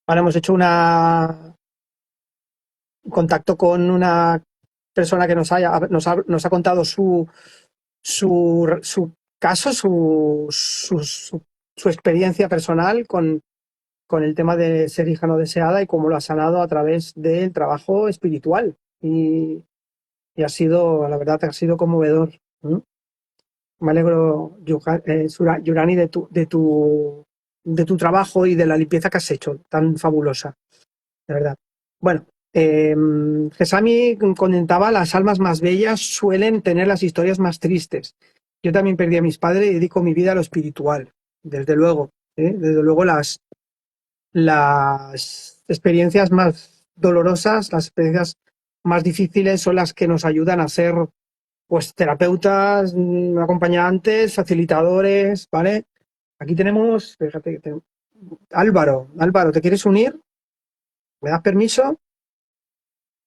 Ahora hemos hecho un contacto con una persona que nos ha contado su caso, su experiencia personal con el tema de ser hija no deseada y cómo lo ha sanado a través del trabajo espiritual. Y ha sido, la verdad, ha sido conmovedor. ¿Mm? Me alegro, Yurani, de tu trabajo y de la limpieza que has hecho, tan fabulosa, de verdad. Bueno, Gesami comentaba, las almas más bellas suelen tener las historias más tristes. Yo también perdí a mis padres y dedico mi vida a lo espiritual, desde luego. Desde luego las experiencias más dolorosas, las experiencias más difíciles son las que nos ayudan a ser pues terapeutas, acompañantes, facilitadores, ¿vale? Aquí tenemos, fíjate, Álvaro, ¿te quieres unir? ¿Me das permiso?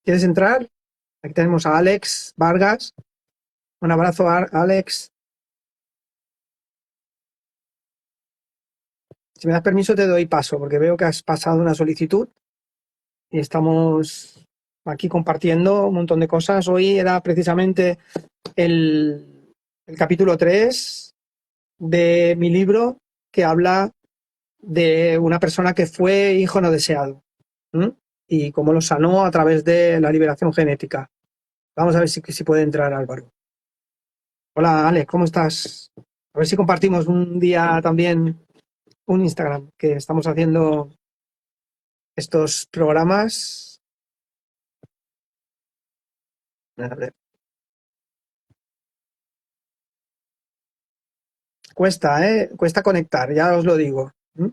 ¿Quieres entrar? Aquí tenemos a Alex Vargas. Un abrazo, Alex. Si me das permiso te doy paso, porque veo que has pasado una solicitud y estamos aquí compartiendo un montón de cosas. Hoy era precisamente el capítulo 3 de mi libro que habla de una persona que fue hijo no deseado. ¿Mm? Y cómo lo sanó a través de la liberación genética. Vamos a ver si puede entrar Álvaro. Hola Alex, ¿cómo estás? A ver si compartimos un día también un Instagram, que estamos haciendo estos programas. A ver. Cuesta, ¿eh? Cuesta conectar, ya os lo digo. ¿Mm?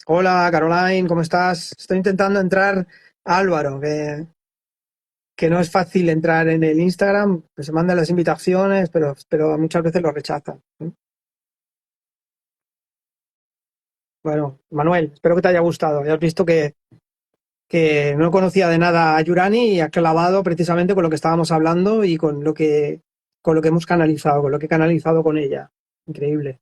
Hola Caroline, ¿cómo estás? Estoy intentando entrar a Álvaro, que no es fácil entrar en el Instagram, pues se mandan las invitaciones, pero muchas veces lo rechazan. ¿Mm? Bueno, Manuel, espero que te haya gustado. Ya has visto que no conocía de nada a Yurani y ha clavado precisamente con lo que estábamos hablando y con lo que hemos canalizado, con lo que he canalizado con ella. Increíble.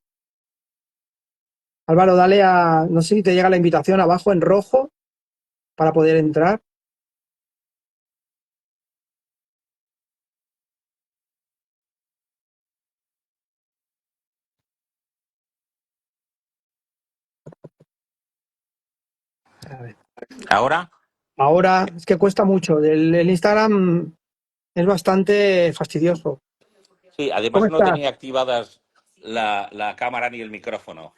Álvaro, dale a, no sé si te llega la invitación abajo en rojo para poder entrar. A ver. ¿Ahora? Ahora es que cuesta mucho. El Instagram es bastante fastidioso. Sí, ¿Cómo además no estás? tenía activadas la cámara ni el micrófono.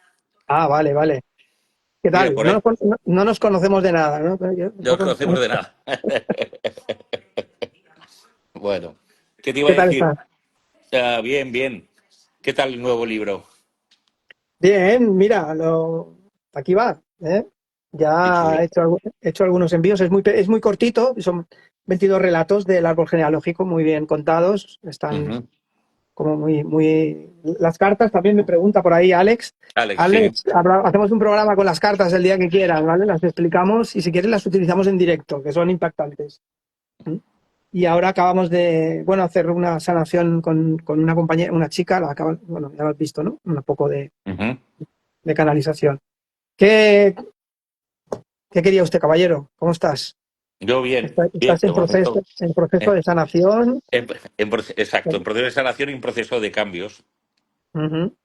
Ah, vale, vale. ¿Qué Mira, tal? por ahí No nos conocemos de nada, ¿no? Un no poco- conocemos de nada. Bueno, ¿qué te iba a ¿Qué tal decir? estás? Bien, bien. ¿Qué tal el nuevo libro? Bien, mira, aquí va, ¿eh? Qué Ya chulo. he hecho algunos envíos, es muy cortito, son 22 relatos del árbol genealógico muy bien contados, están Ujú. como muy... Las cartas también me pregunta por ahí Alex. Alex, sí. Alex, hacemos un programa con las cartas el día que quieras, ¿vale? Las explicamos y si quieres las utilizamos en directo, que son impactantes. ¿Mm? Y ahora acabamos de, bueno, hacer una sanación con una compañera, una chica, bueno, ya lo has visto, ¿no? Un poco Ujú. de canalización. ¿Qué, qué quería usted, caballero? ¿Cómo estás? Yo bien, bien, ¿Estás de momento. en proceso eh, de sanación? exacto, en proceso de sanación y en proceso de cambios. Ujú.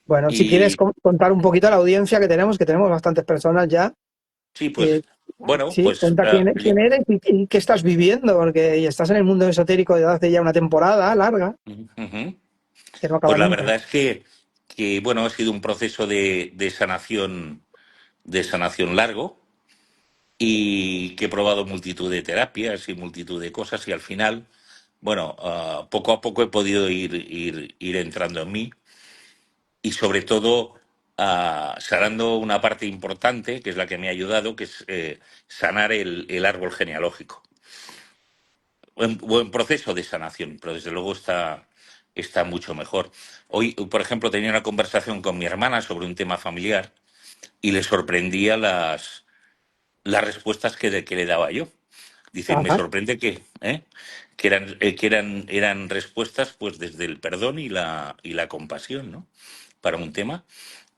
Bueno, si quieres Y contar un poquito a la audiencia que tenemos bastantes personas ya. sí, pues, eh, bueno, sí, pues cuenta quién eres y qué estás viviendo, porque estás en el mundo esotérico desde hace ya una temporada larga, ujú. que no acaba Pues la nunca. verdad es que bueno, ha sido un proceso de sanación largo y que he probado multitud de terapias y multitud de cosas y al final, bueno, poco a poco he podido ir entrando en mí y sobre todo sanando una parte importante, que es la que me ha ayudado, que es sanar el árbol genealógico. Buen proceso de sanación, pero desde luego está mucho mejor. Hoy, por ejemplo, tenía una conversación con mi hermana sobre un tema familiar y le sorprendía las respuestas que le daba yo. Dice, me Ajá. sorprende que eran respuestas pues desde el perdón y la compasión, ¿no? Para un tema.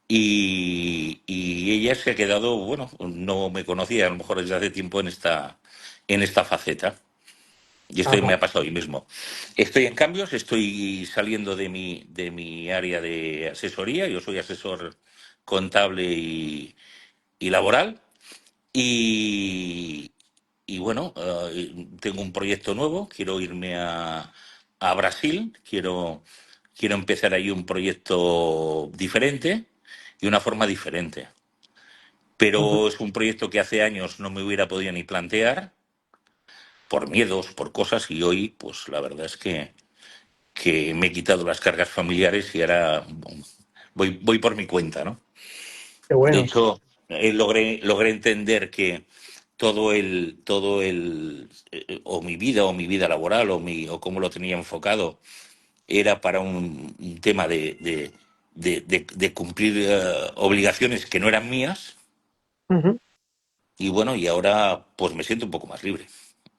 Y ella se ha quedado, bueno, no me conocía a lo mejor desde hace tiempo en esta faceta. Y esto Ajá. me ha pasado hoy mismo. Estoy en cambios, estoy saliendo de mi área de asesoría. Yo soy asesor contable y laboral. Y, y bueno, tengo un proyecto nuevo. Quiero irme a Brasil. Quiero empezar ahí un proyecto diferente y una forma diferente. Ujú. Pero es un proyecto que hace años no me hubiera podido ni plantear por miedos, por cosas, y hoy, pues la verdad es que me he quitado las cargas familiares y ahora voy por mi cuenta, ¿no? Qué De bueno. hecho, logré entender que o mi vida laboral, o cómo lo tenía enfocado, era para un tema de cumplir obligaciones que no eran mías. Ujú. Y bueno, y ahora pues me siento un poco más libre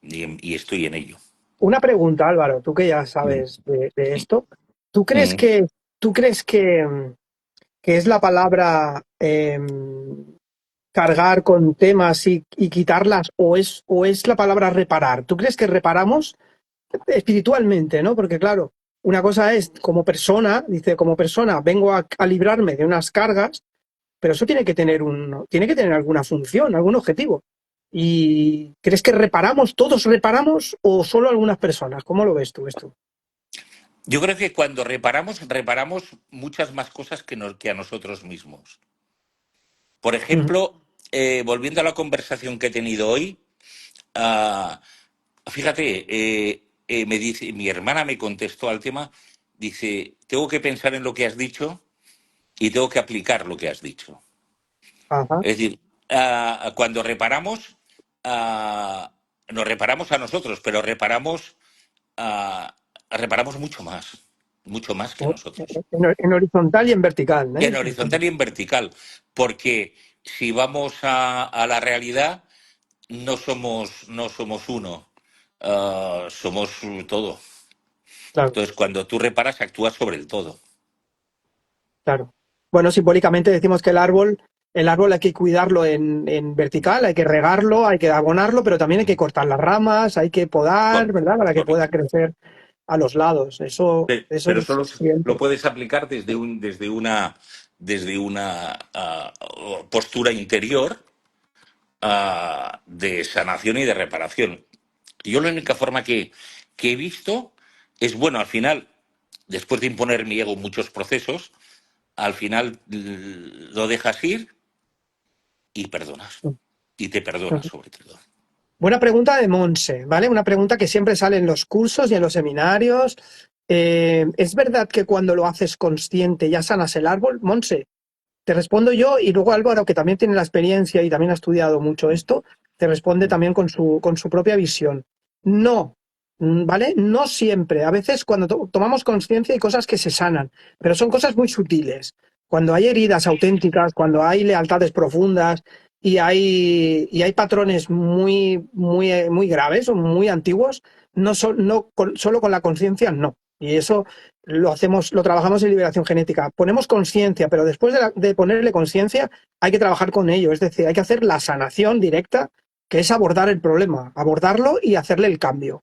y estoy en ello. Una pregunta, Álvaro, tú que ya sabes de esto, ¿tú crees Mm. que, tú crees que es la palabra cargar con temas y quitarlas o es la palabra reparar? ¿Tú crees que reparamos espiritualmente, ¿no? Porque claro, una cosa es como persona, dice, como persona vengo a librarme de unas cargas, pero eso tiene que tener alguna función, algún objetivo. ¿Y crees que reparamos, todos reparamos o solo algunas personas? ¿Cómo lo ves tú esto? Yo creo que cuando reparamos muchas más cosas que a nosotros mismos. Por Ujú. ejemplo, volviendo a la conversación que he tenido hoy, ah, fíjate, me dice, mi hermana me contestó al tema, dice, tengo que pensar en lo que has dicho y tengo que aplicar lo que has dicho. Ajá. Es decir, cuando reparamos, ah, nos reparamos a nosotros, pero reparamos mucho más que nosotros. En horizontal y en vertical, ¿eh? En horizontal y en vertical, porque si vamos a la realidad, no somos uno, somos todo. Claro, Entonces, cuando tú reparas, actúas sobre el todo. claro. Bueno, simbólicamente decimos que el árbol hay que cuidarlo en vertical, hay que regarlo, hay que abonarlo, pero también hay que cortar las ramas, hay que podar, Correcto, ¿verdad? Para que pueda correcto. crecer a los lados. Eso Pero es solo lo siempre. puedes aplicar desde una postura interior, de sanación y de reparación. Yo la única forma que he visto es, bueno, al final, después de imponer mi ego en muchos procesos, al final lo dejas ir y perdonas. Y te perdonas sobre todo. Buena pregunta de Monse, ¿vale? Una pregunta que siempre sale en los cursos y en los seminarios. ¿Es verdad que cuando lo haces consciente ya sanas el árbol? Monse, te respondo yo y luego Álvaro, que también tiene la experiencia y también ha estudiado mucho esto, te responde también con su propia visión. No, ¿vale? No siempre. A veces cuando tomamos conciencia hay cosas que se sanan, pero son cosas muy sutiles. Cuando hay heridas auténticas, cuando hay lealtades profundas y hay patrones muy graves o muy antiguos, solo con la conciencia no. Y eso lo hacemos, lo trabajamos en liberación genética. Ponemos conciencia, pero después de ponerle conciencia hay que trabajar con ello. Es decir, hay que hacer la sanación directa, que es abordar el problema, abordarlo y hacerle el cambio.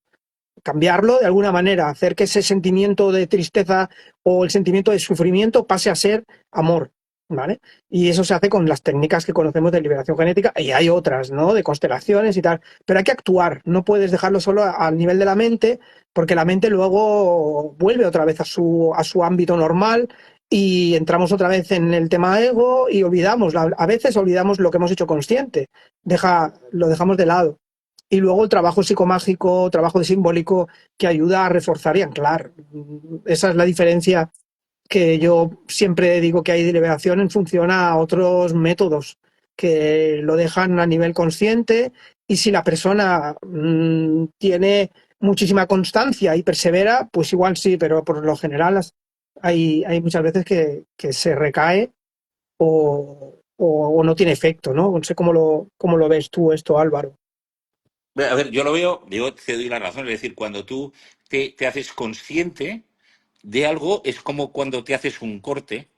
Cambiarlo de alguna manera, hacer que ese sentimiento de tristeza o el sentimiento de sufrimiento pase a ser amor, ¿vale? Y eso se hace con las técnicas que conocemos de liberación genética y hay otras, ¿no? De constelaciones y tal, pero hay que actuar, no puedes dejarlo solo al nivel de la mente, porque la mente luego vuelve otra vez a su ámbito normal y entramos otra vez en el tema ego y olvidamos, a veces olvidamos lo que hemos hecho consciente, lo dejamos de lado. Y luego el trabajo psicomágico, trabajo de simbólico que ayuda a reforzar y anclar. Esa es la diferencia que yo siempre digo que hay de liberación en función a otros métodos que lo dejan a nivel consciente y si la persona tiene muchísima constancia y persevera, pues igual sí, pero por lo general hay muchas veces que se recae o no tiene efecto, ¿no? No sé cómo lo ves tú esto, Álvaro. A ver, yo lo veo, yo te doy la razón, es decir, cuando tú te haces consciente de algo, es como cuando te haces un corte,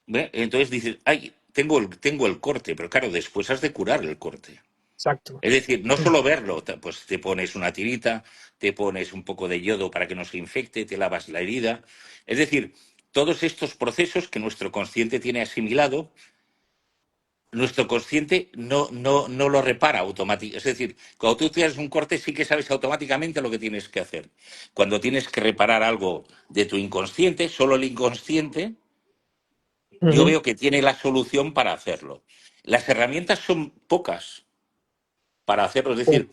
¿ve? Entonces dices, ay, tengo el corte, pero claro, después has de curar el corte. exacto. Es decir, no solo verlo, pues te pones una tirita, te pones un poco de yodo para que no se infecte, te lavas la herida. Es decir, todos estos procesos que nuestro consciente tiene asimilado, nuestro consciente no lo repara automáticamente. Es decir, cuando tú tienes un corte sí que sabes automáticamente lo que tienes que hacer. Cuando tienes que reparar algo de tu inconsciente, solo el inconsciente, yo Ujú. veo que tiene la solución para hacerlo. Las herramientas son pocas para hacerlo. Es decir,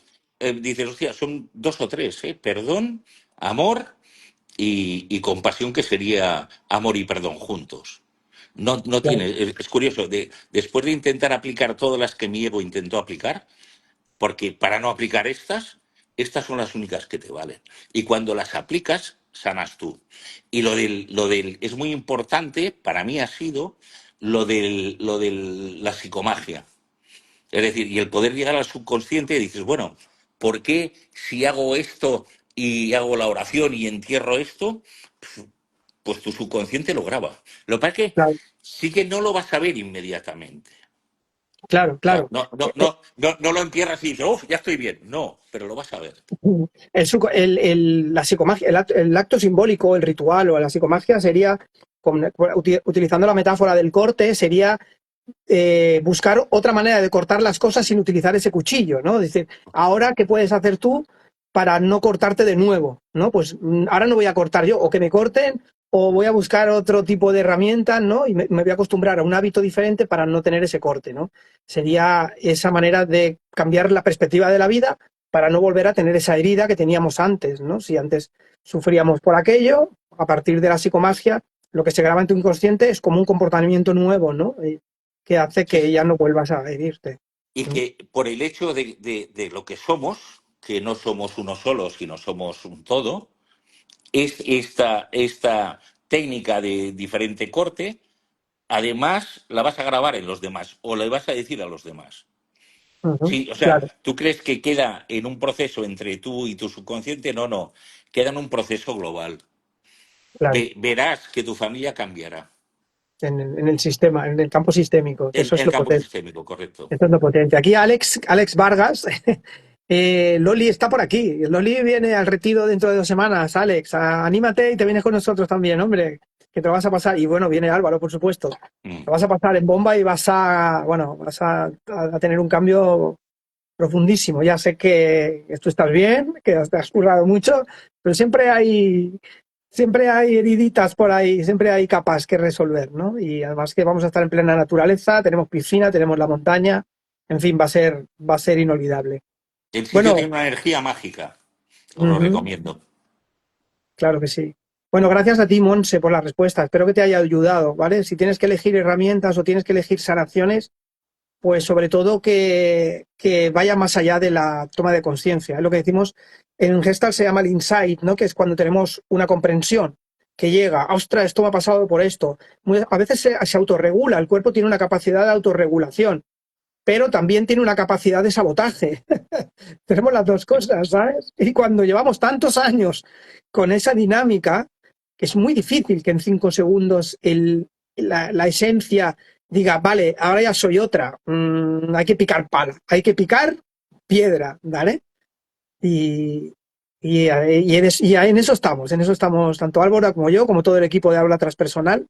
dices, hostia, son dos o tres, ¿eh? Perdón, amor y compasión, que sería amor y perdón juntos. No Claro, tiene, es curioso, después de intentar aplicar todas las que mi ego intentó aplicar, porque para no aplicar estas son las únicas que te valen. Y cuando las aplicas, sanas tú. Y es muy importante, para mí ha sido la psicomagia. Es decir, y el poder llegar al subconsciente y dices, bueno, ¿por qué si hago esto y hago la oración y entierro esto? Pues tu subconsciente lo graba. Lo que pasa es que claro, sí que no lo vas a ver inmediatamente. claro, O sea, claro. no lo entierras y dices, uff, ya estoy bien. No, pero lo vas a ver. La psicomagia, el acto simbólico, el ritual o la psicomagia sería, utilizando la metáfora del corte, sería buscar otra manera de cortar las cosas sin utilizar ese cuchillo, ¿no? Es decir, ahora, ¿qué puedes hacer tú para no cortarte de nuevo? ¿No? Pues ahora no voy a cortar yo, o que me corten, o voy a buscar otro tipo de herramientas, ¿no? Y me voy a acostumbrar a un hábito diferente para no tener ese corte, ¿no? Sería esa manera de cambiar la perspectiva de la vida para no volver a tener esa herida que teníamos antes, ¿no? Si antes sufríamos por aquello, a partir de la psicomagia, lo que se graba en tu inconsciente es como un comportamiento nuevo, ¿no? Que hace Sí, que sí. ya no vuelvas a herirte. Y ¿No? que por el hecho de lo que somos, que no somos uno solo, sino somos un todo, es esta técnica de diferente corte, además la vas a grabar en los demás o le vas a decir a los demás. Ujú. Sí, o sea, Claro, ¿tú crees que queda en un proceso entre tú y tu subconsciente? No, no, queda en un proceso global. claro. Verás que tu familia cambiará. En el sistema, en el campo sistémico, que eso es El lo campo potente. sistémico, correcto. Esto es lo potente. Aquí Alex Vargas, Loli está por aquí. Loli viene al retiro dentro de 2 semanas. Alex, anímate y te vienes con nosotros también, hombre, que te lo vas a pasar. Y bueno, viene Álvaro, por supuesto. Mm. Lo vas a pasar en bomba y vas a tener un cambio profundísimo. Ya sé que tú estás bien, que te has currado mucho, pero siempre hay heriditas por ahí, siempre hay capas que resolver, ¿no? Y además que vamos a estar en plena naturaleza, tenemos piscina, tenemos la montaña, en fin, va a ser inolvidable. El sitio Bueno, tiene una energía mágica, os lo ujú, recomiendo. claro que sí. Bueno, gracias a ti, Monse, por la respuesta. Espero que te haya ayudado, ¿vale? Si tienes que elegir herramientas o tienes que elegir sanaciones, pues sobre todo que vaya más allá de la toma de conciencia. Es lo que decimos en Gestalt, se llama el insight, ¿no? Que es cuando tenemos una comprensión que llega, ostras, esto me ha pasado por esto. A veces se autorregula, el cuerpo tiene una capacidad de autorregulación, pero también tiene una capacidad de sabotaje. Tenemos las dos cosas, ¿sabes? Y cuando llevamos tantos años con esa dinámica, que es muy difícil que en 5 segundos la esencia diga, vale, ahora ya soy otra, hay que picar pala, hay que picar piedra, ¿vale? Y, en eso estamos tanto Álvaro como yo, como todo el equipo de Aula Transpersonal,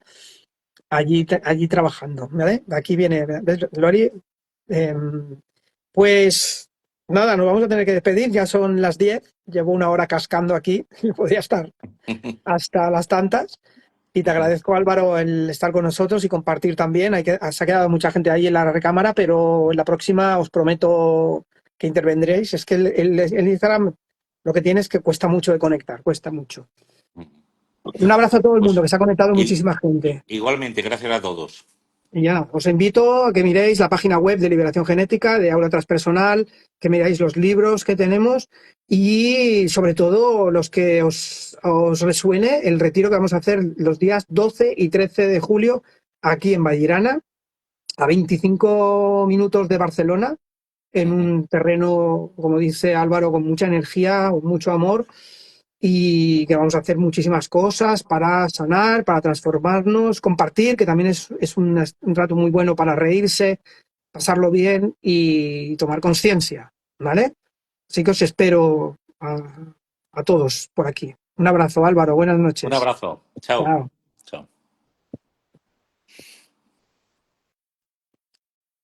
allí trabajando, ¿vale? Aquí viene, ¿ves, Lori? Pues nada, nos vamos a tener que despedir, ya son las 10, llevo 1 hora cascando aquí, y podría estar hasta las tantas. Y te agradezco, Álvaro, el estar con nosotros y compartir también. Se ha quedado mucha gente ahí en la recámara, pero en la próxima os prometo que intervendréis. Es que el Instagram lo que tiene es que cuesta mucho de conectar, cuesta mucho. Un abrazo a todo el mundo, Pues que se ha conectado muchísima gente. igualmente, gracias a todos. Y ya, os invito a que miréis la página web de Liberación Genética, de Aula Transpersonal, que miráis los libros que tenemos y sobre todo los que os resuene el retiro que vamos a hacer los días 12 y 13 de julio aquí en Vallirana, a 25 minutos de Barcelona, en un terreno, como dice Álvaro, con mucha energía, con mucho amor y que vamos a hacer muchísimas cosas para sanar, para transformarnos, compartir, que también es un rato muy bueno para reírse, pasarlo bien y tomar conciencia, ¿vale? Así que os espero a todos por aquí. Un abrazo, Álvaro. Buenas Un noches. abrazo. Chao. Chao. Chao.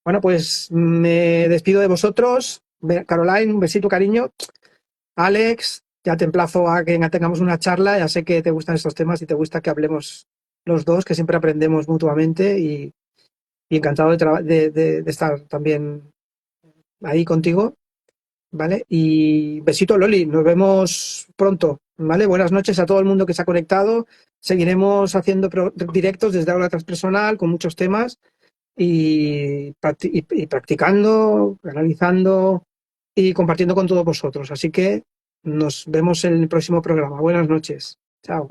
Bueno, pues me despido de vosotros. Caroline, un besito, cariño. Alex, ya te emplazo a que tengamos una charla. Ya sé que te gustan estos temas y te gusta que hablemos los dos, que siempre aprendemos mutuamente y encantado de estar también ahí contigo, ¿vale? Y besito, Loli, nos vemos pronto, ¿vale? Buenas noches a todo el mundo que se ha conectado. Seguiremos haciendo directos desde Aula Transpersonal con muchos temas y practicando, analizando y compartiendo con todos vosotros. Así que nos vemos en el próximo programa. Buenas noches. Chao.